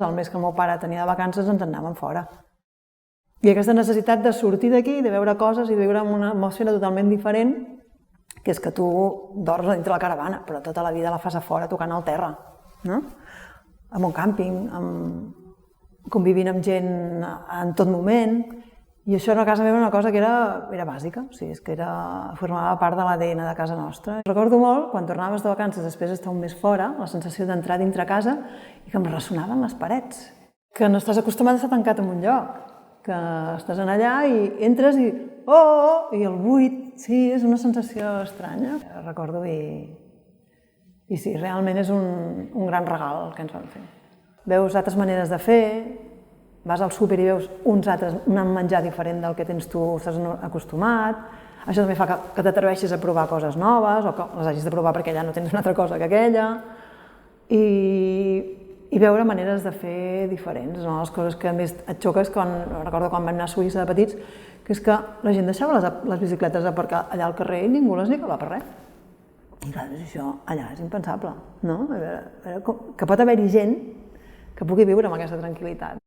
El mes que el meu pare tenia de vacances ens en anàvem fora. I aquesta necessitat de sortir d'aquí, de veure coses i de viure amb una atmosfera totalment diferent, que és que tu dors dintre la caravana, però tota la vida la fas a fora, tocant al terra, no? En un càmping, convivint amb gent en tot moment, i això a casa meva era una cosa que era bàsica, o sigui, és que formava part de l'ADN de casa nostra. Recordo molt, quan tornaves de vacances després d'estar un mes fora, la sensació d'entrar dintre casa i que em ressonaven les parets, que no estàs acostumat a estar tancat en un lloc, que estàs allà i entres i i el buit, sí, és una sensació estranya. Recordo i sí, realment és un gran regal el que ens van fer. Veus altres maneres de fer, vas al súper i veus un menjar diferent del que tens tu, estàs acostumat. Això també fa que t'atreveixis a provar coses noves o que les hagis de provar perquè allà no tens una altra cosa que aquella. I veure maneres de fer diferents. Una de les coses que més et xoca és recordo quan vam anar a Suïssa de petits, que és que la gent deixava les bicicletes aparcar allà al carrer i ningú les nicava per res. I clar, això allà és impensable, no? Que pot haver-hi gent que pugui viure amb aquesta tranquil·litat.